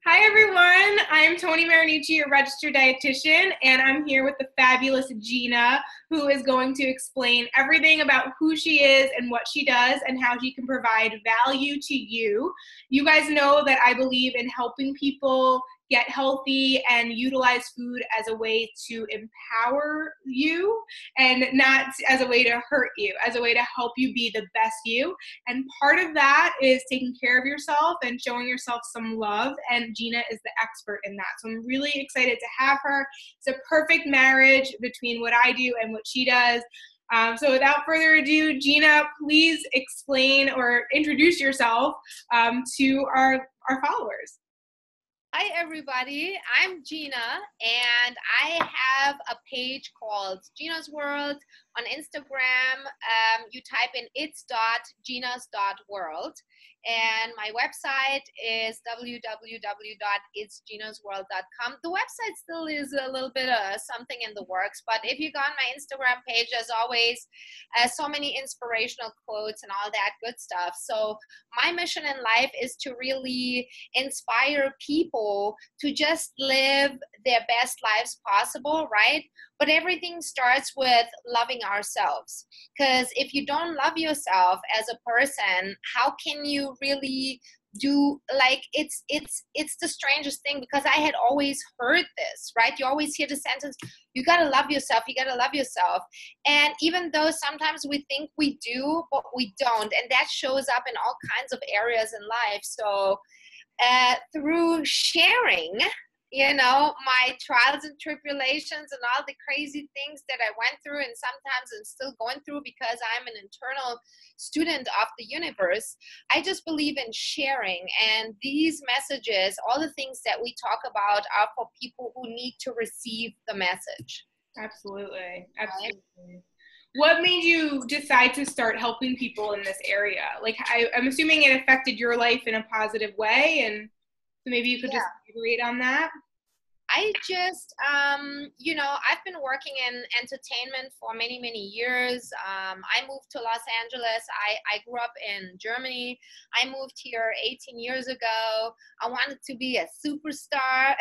Hi everyone, I'm Tony Marinucci, your registered dietitian, and I'm here with the fabulous Gina, who is going to explain everything about who she is and what she does and how she can provide value to you. You guys know that I believe in helping people get healthy and utilize food as a way to empower you and not as a way to hurt you, as a way to help you be the best you. And part of that is taking care of yourself and showing yourself some love. And Gina is the expert in that. So I'm really excited to have her. It's a perfect marriage between what I do and what she does. So without further ado, Gina, please explain or introduce yourself to our followers. Hi, everybody. I'm Gina, and I have a page called Gina's World on Instagram. You type in its.ginas.world, and my website is www.itsginasworld.com. The website still is a little bit something in the works, but if you go on my Instagram page, as always, so many inspirational quotes and all that good stuff. So my mission in life is to really inspire people to just live their best lives possible, right? But everything starts with loving ourselves. Because if you don't love yourself as a person, how can you really do, like, it's the strangest thing, because I had always heard this, right? You always hear the sentence, you gotta love yourself, you gotta love yourself. And even though sometimes we think we do, but we don't, and that shows up in all kinds of areas in life. So through sharing, my trials and tribulations and all the crazy things that I went through, and sometimes I'm still going through because I'm an internal student of the universe. I just believe in sharing, and these messages, all the things that we talk about, are for people who need to receive the message. Absolutely. Right? Absolutely. What made you decide to start helping people in this area? Like, I'm assuming it affected your life in a positive way, and so maybe you could just elaborate on that. I just, I've been working in entertainment for many, many years. I moved to Los Angeles. I grew up in Germany. I moved here 18 years ago. I wanted to be a superstar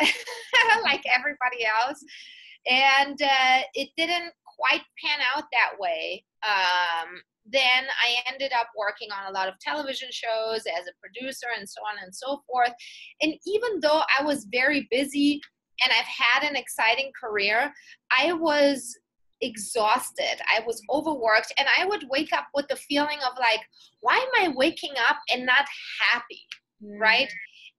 like everybody else. And it didn't quite pan out that way. Then I ended up working on a lot of television shows as a producer and so on and so forth. And even though I was very busy and I've had an exciting career, I was exhausted. I was overworked, and I would wake up with the feeling of like, why am I waking up and not happy? Right?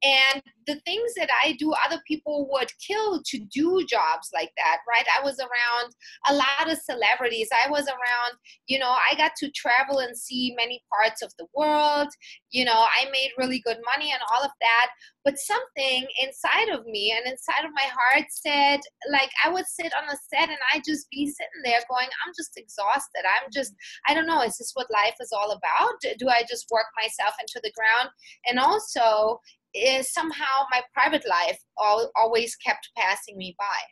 And the things that I do, other people would kill to do jobs like that, right? I was around a lot of celebrities. I was around, I got to travel and see many parts of the world. I made really good money and all of that. But something inside of me and inside of my heart said, like, I would sit on a set and I'd just be sitting there going, I'm just exhausted. I don't know, is this what life is all about? Do I just work myself into the ground? And also, is somehow my private life always kept passing me by.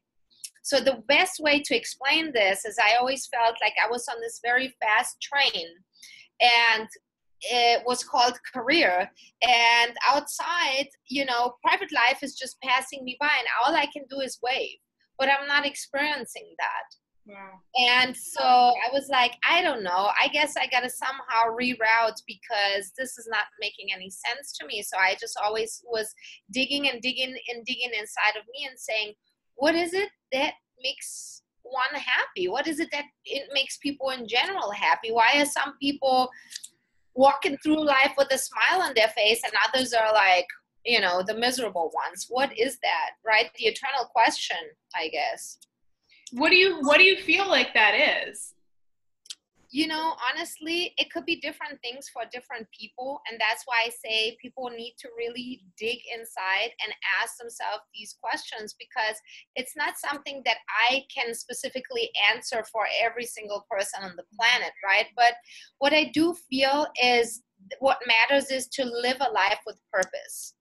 So the best way to explain this is I always felt like I was on this very fast train, and it was called career, and outside, private life is just passing me by, and all I can do is wave, but I'm not experiencing that. Wow. And so I was like, I don't know. I guess I got to somehow reroute, because this is not making any sense to me. So I just always was digging and digging and digging inside of me and saying, what is it that makes one happy? What is it that it makes people in general happy? Why are some people walking through life with a smile on their face and others are like, the miserable ones? What is that, right? The eternal question, I guess. What do you feel like that is? Honestly, it could be different things for different people. And that's why I say people need to really dig inside and ask themselves these questions, because it's not something that I can specifically answer for every single person on the planet, right? But what I do feel is what matters is to live a life with purpose.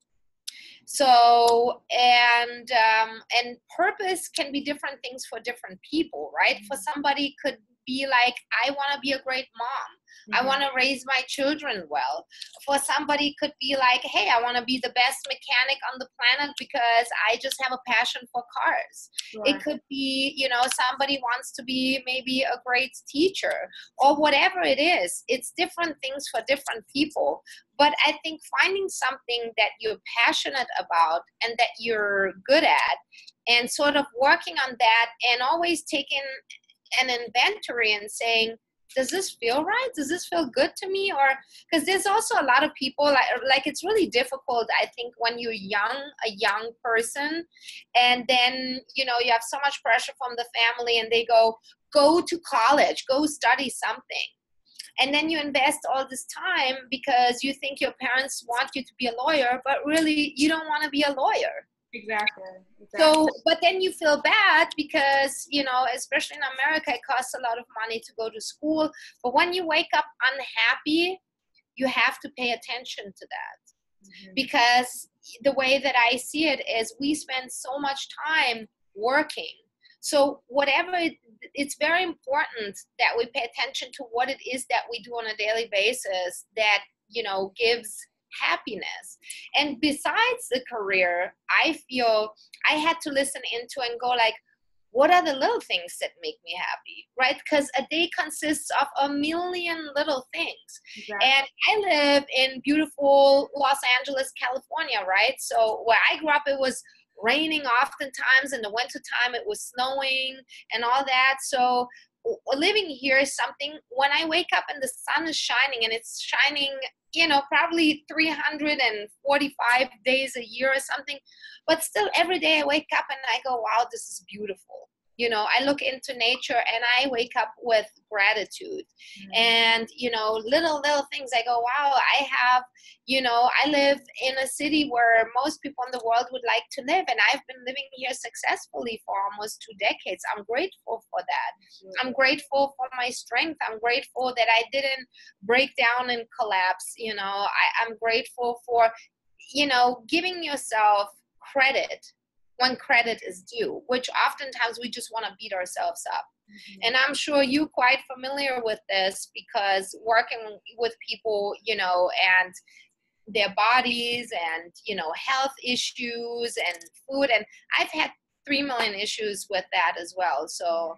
So, and purpose can be different things for different people, right? For somebody, it could be like, I want to be a great mom. I want to raise my children well. For somebody, it could be like, hey, I want to be the best mechanic on the planet because I just have a passion for cars. Right. It could be, you know, somebody wants to be maybe a great teacher or whatever it is. It's different things for different people. But I think finding something that you're passionate about and that you're good at and sort of working on that and always taking an inventory and saying, does this feel right? Does this feel good to me? Or because there's also a lot of people like it's really difficult, I think, when you're a young person, and then, you know, you have so much pressure from the family and they go to college, go study something. And then you invest all this time because you think your parents want you to be a lawyer, but really you don't want to be a lawyer. Exactly. So, but then you feel bad because, you know, especially in America, it costs a lot of money to go to school. But when you wake up unhappy, you have to pay attention to that. Because the way that I see it is we spend so much time working. So whatever, it's very important that we pay attention to what it is that we do on a daily basis that, you know, gives happiness. And besides the career, I feel I had to listen into and go like, what are the little things that make me happy, right? Because a day consists of a million little things. Exactly. And I live in beautiful Los Angeles, California, right? So where I grew up, it was raining oftentimes. In the wintertime, it was snowing and all that. So living here is something, when I wake up and the sun is shining, and it's shining, you know, probably 345 days a year or something, but still every day I wake up and I go, wow, this is beautiful. You know, I look into nature and I wake up with gratitude. And, you know, little things, I go, wow, I have, you know, I live in a city where most people in the world would like to live, and I've been living here successfully for almost 2 decades. I'm grateful for that. I'm grateful for my strength. I'm grateful that I didn't break down and collapse. You know, I'm grateful for, you know, giving yourself credit when credit is due, which oftentimes we just want to beat ourselves up. And I'm sure you're quite familiar with this because working with people, you know, and their bodies and, you know, health issues and food. And I've had 3 million issues with that as well. So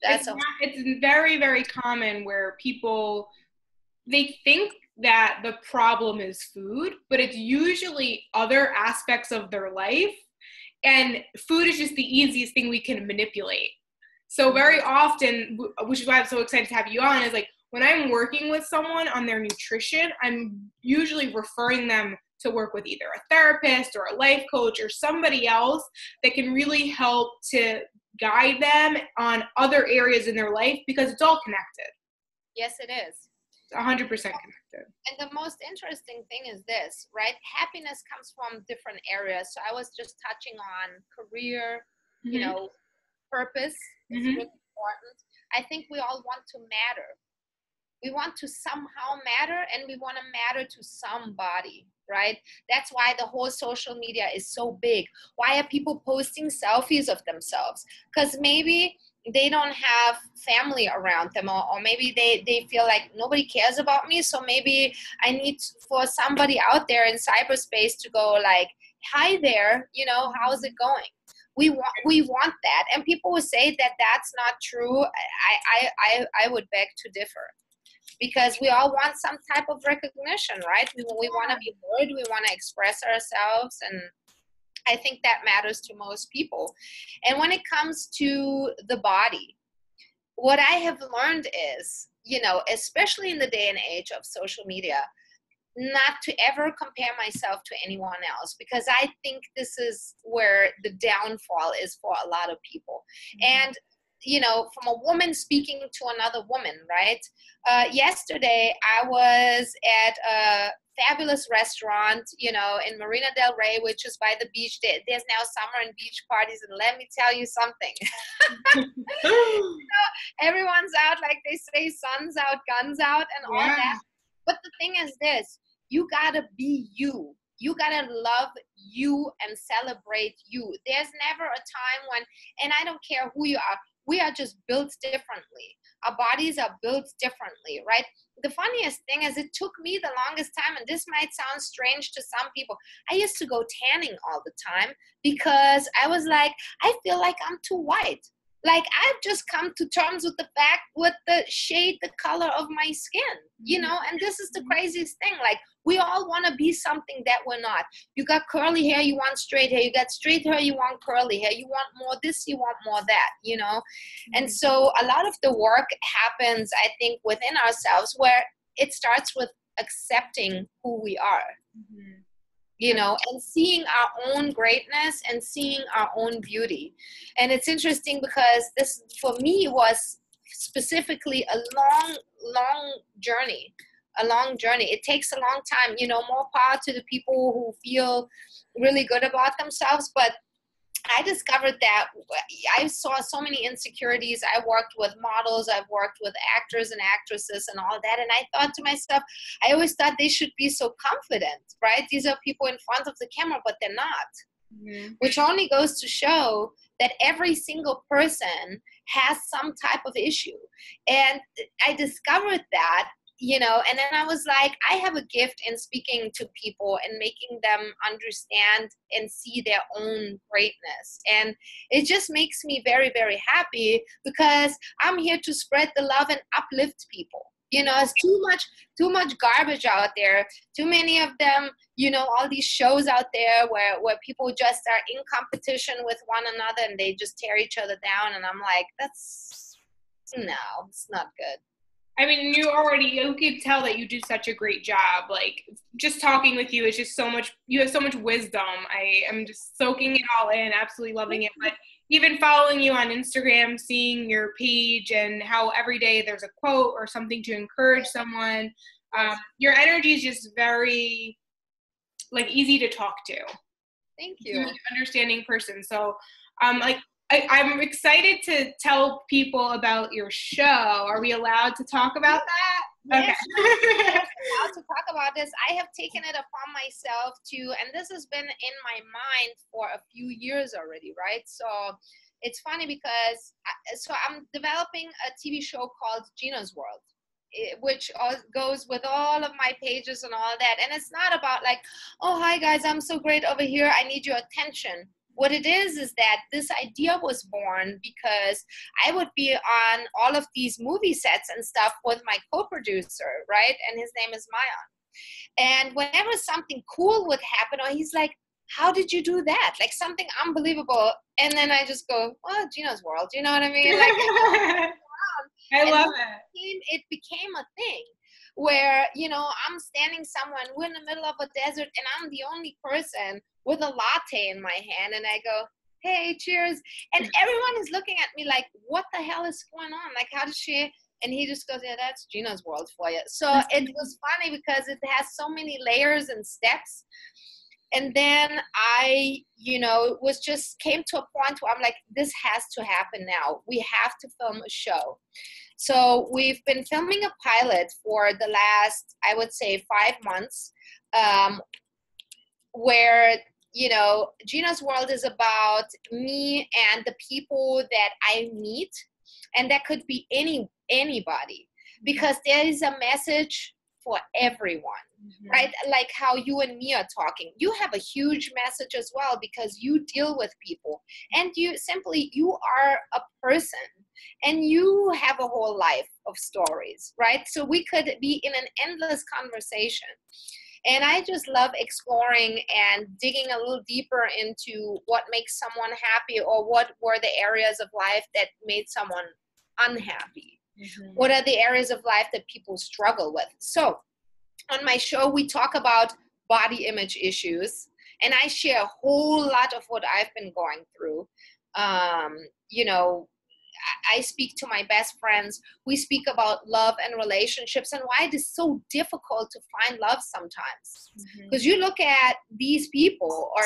that's it's very, very common where people, they think that the problem is food, but it's usually other aspects of their life. And food is just the easiest thing we can manipulate. So very often, which is why I'm so excited to have you on, is like when I'm working with someone on their nutrition, I'm usually referring them to work with either a therapist or a life coach or somebody else that can really help to guide them on other areas in their life, because it's all connected. Yes, it is. 100% connected. And the most interesting thing is this, right? Happiness comes from different areas. So I was just touching on career, you know, purpose is really important. I think we all want to matter. We want to somehow matter, and we want to matter to somebody, right? That's why the whole social media is so big. Why are people posting selfies of themselves? Because maybe they don't have family around them, or maybe they feel like nobody cares about me, so maybe I need for somebody out there in cyberspace to go like, hi there, you know, how's it going? We want that. And people will say that that's not true. I would beg to differ, because we all want some type of recognition, right? We want to be heard, we want to express ourselves, and I think that matters to most people. And when it comes to the body, what I have learned is, you know, especially in the day and age of social media, not to ever compare myself to anyone else, because I think this is where the downfall is for a lot of people. And, you know, from a woman speaking to another woman, right? Yesterday, I was at a fabulous restaurant, you know, in Marina del Rey, which is by the beach. There's now summer and beach parties, and let me tell you something. You know, everyone's out, like they say, sun's out, guns out, and all that. But the thing is this, you gotta be you. You gotta love you and celebrate you. There's never a time when, and I don't care who you are, we are just built differently. Our bodies are built differently, right? The funniest thing is it took me the longest time, and this might sound strange to some people. I used to go tanning all the time because I was like, I feel like I'm too white. Like, I've just come to terms with the fact, with the shade, the color of my skin, and this is the craziest thing. Like, we all want to be something that we're not. You got curly hair, you want straight hair. You got straight hair, you want curly hair. You want more this, you want more that, And so a lot of the work happens, I think, within ourselves, where it starts with accepting who we are. And seeing our own greatness and seeing our own beauty. And it's interesting because this, for me, was specifically a long journey. It takes a long time, more power to the people who feel really good about themselves. But I discovered that I saw so many insecurities. I worked with models, I've worked with actors and actresses and all that. And I thought to myself, I always thought they should be so confident, right? These are people in front of the camera, but they're not. Which only goes to show that every single person has some type of issue. And I discovered that, and then I was like, I have a gift in speaking to people and making them understand and see their own greatness. And it just makes me very, very happy because I'm here to spread the love and uplift people. It's too much garbage out there. Too many of them, all these shows out there where people just are in competition with one another and they just tear each other down. And I'm like, it's not good. I mean, you could tell that you do such a great job. Like, just talking with you is just so much, you have so much wisdom. I am just soaking it all in, absolutely loving it. But even following you on Instagram, seeing your page and how every day there's a quote or something to encourage someone, your energy is just very, easy to talk to. Thank you. You're an understanding person. So, I'm excited to tell people about your show. Are we allowed to talk about that? Yes, okay. I'm allowed to talk about this. I have taken it upon myself and this has been in my mind for a few years already, right? So it's funny because I'm developing a TV show called Gina's World, which goes with all of my pages and all that. And it's not about like, oh, hi guys, I'm so great over here, I need your attention. What it is that this idea was born because I would be on all of these movie sets and stuff with my co-producer, right? And his name is Mayan. And whenever something cool would happen, or he's like, how did you do that? Like something unbelievable. And then I just go, oh, Gina's World. You know what I mean? Like, I love it. It became a thing where, I'm standing somewhere and we're in the middle of a desert and I'm the only person with a latte in my hand. And I go, hey, cheers. And everyone is looking at me like, what the hell is going on? Like, how does she? And he just goes, yeah, that's Gina's World for you. So it was funny because it has so many layers and steps. And then I, came to a point where I'm like, this has to happen now. We have to film a show. So we've been filming a pilot for the last, I would say, 5 months, where, Gina's World is about me and the people that I meet. And that could be anybody, because there is a message for everyone, right? Like how you and me are talking. You have a huge message as well because you deal with people and you are a person and you have a whole life of stories, right? So we could be in an endless conversation. And I just love exploring and digging a little deeper into what makes someone happy or what were the areas of life that made someone unhappy. What are the areas of life that people struggle with? So on my show, we talk about body image issues, and I share a whole lot of what I've been going through. I speak to my best friends. We speak about love and relationships and why it is so difficult to find love sometimes. Because you look at these people or,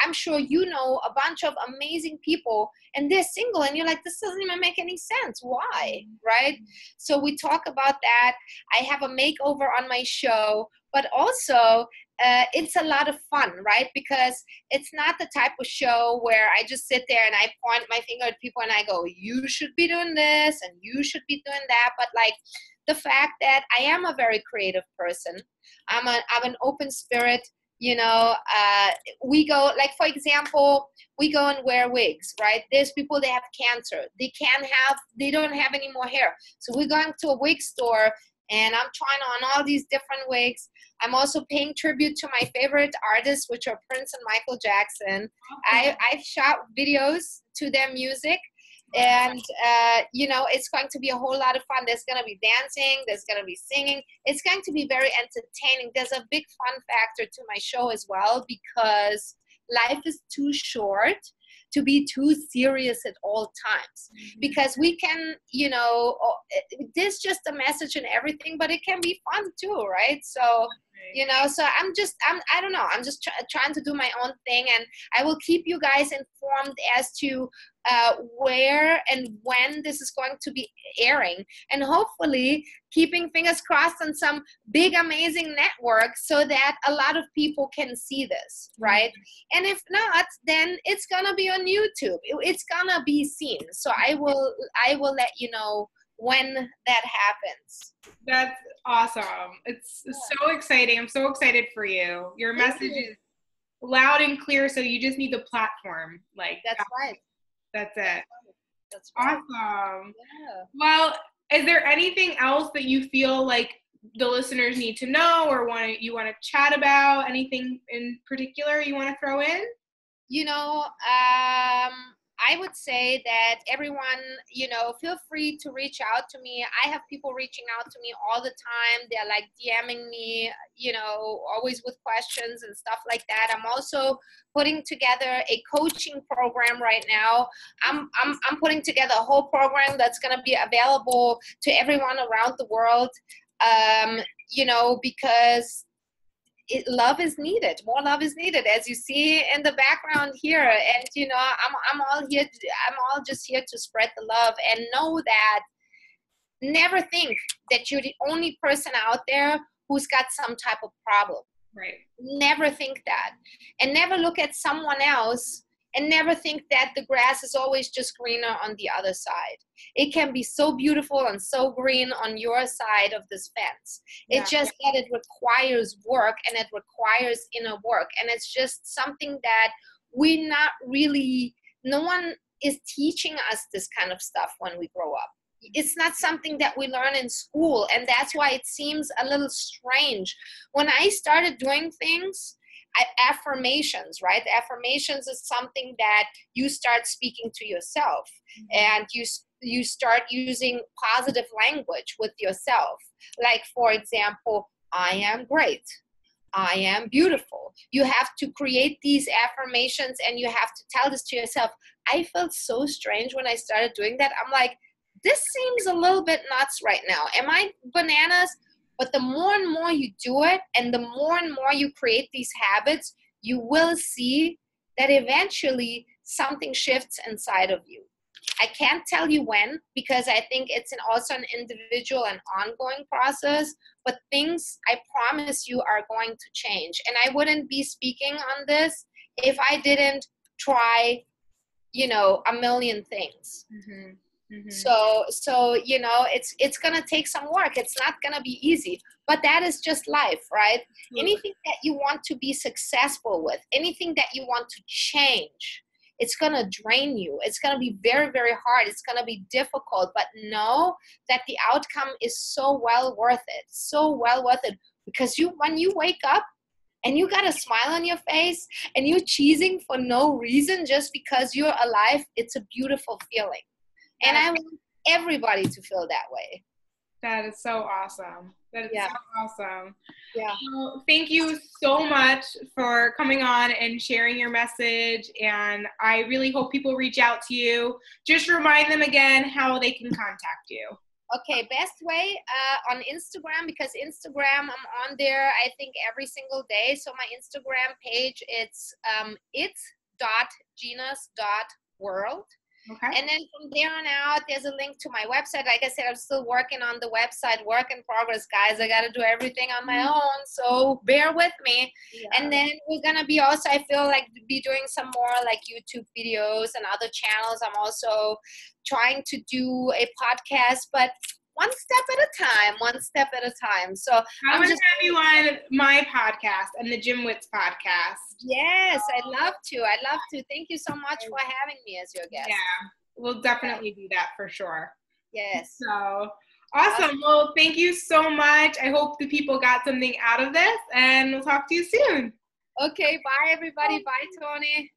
I'm sure a bunch of amazing people and they're single and you're like, this doesn't even make any sense. Why? Right? So we talk about that. I have a makeover on my show, but also it's a lot of fun, right? Because it's not the type of show where I just sit there and I point my finger at people and I go, you should be doing this and you should be doing that. But like the fact that I am a very creative person, I'm an open spirit. We go, like, for example, we go and wear wigs, right? There's people that have cancer. They don't have any more hair. So we're going to a wig store and I'm trying on all these different wigs. I'm also paying tribute to my favorite artists, which are Prince and Michael Jackson. Okay. I've shot videos to their music. And, it's going to be a whole lot of fun. There's going to be dancing. There's going to be singing. It's going to be very entertaining. There's a big fun factor to my show as well, because life is too short to be too serious at all times. Because we can, there's just a message and everything, but it can be fun too, right? So, so I don't know. I'm just trying to do my own thing, and I will keep you guys informed as to where and when this is going to be airing, and hopefully keeping fingers crossed on some big, amazing network so that a lot of people can see this, right? And if not, then it's gonna be on YouTube. It's gonna be seen. So I will let you know when that happens. That's awesome. It's so exciting. I'm so excited for you. Your message is loud and clear, so you just need the platform. Like that's right. That's it. That's right. Awesome. Yeah. Well, is there anything else that you feel like the listeners need to know or you want to chat about? Anything in particular you want to throw in? I would say that everyone, feel free to reach out to me. I have people reaching out to me all the time. They're like DMing me, always with questions and stuff like that. I'm also putting together a coaching program right now. I'm putting together a whole program that's going to be available to everyone around the world, because love is needed. More love is needed, as you see in the background here. And I'm all just here to spread the love, and know that never think that you're the only person out there who's got some type of problem. Right. Never think that, and never look at someone else, and never think that the grass is always just greener on the other side. It can be so beautiful and so green on your side of this fence. Yeah. It's just that it requires work, and it requires inner work. And it's just something that no one is teaching us this kind of stuff when we grow up. It's not something that we learn in school. And that's why it seems a little strange. When I started doing things, affirmations, right? Affirmations is something that you start speaking to yourself, and you start using positive language with yourself. Like, for example, I am great. I am beautiful. You have to create these affirmations, and you have to tell this to yourself. I felt so strange when I started doing that. I'm like, this seems a little bit nuts right now. Am I bananas? But the more and more you do it, and the more and more you create these habits, you will see that eventually something shifts inside of you. I can't tell you when, because I think it's also an individual and ongoing process, but things, I promise you, are going to change. And I wouldn't be speaking on this if I didn't try, a million things. Mm-hmm. Mm-hmm. So it's gonna take some work. It's not gonna be easy, but that is just life, right? Mm-hmm. Anything that you want to be successful with, anything that you want to change, it's gonna drain you. It's gonna be very, very hard. It's gonna be difficult, but know that the outcome is so well worth it. So well worth it, because when you wake up and you got a smile on your face and you're cheesing for no reason, just because you're alive, it's a beautiful feeling. And I want everybody to feel that way. That is so awesome. That is so awesome. Yeah. Well, thank you so much for coming on and sharing your message. And I really hope people reach out to you. Just remind them again how they can contact you. Okay, best way on Instagram, because Instagram, I'm on there, I think, every single day. So my Instagram page, it's its.ginas.world. Okay. And then from there on out, there's a link to my website. Like I said, I'm still working on the website, work in progress, guys. I got to do everything on my own, so bear with me. Yeah. And then we're going to be also, I feel like, be doing some more like YouTube videos and other channels. I'm also trying to do a podcast, but one step at a time, one step at a time. So I want to have you on my podcast and the Gym Wits podcast. Yes, I'd love to. I'd love to. Thank you so much for having me as your guest. Yeah, we'll definitely do that for sure. Yes. So awesome. Well, thank you so much. I hope the people got something out of this, and we'll talk to you soon. Okay, bye everybody. Bye, Tony.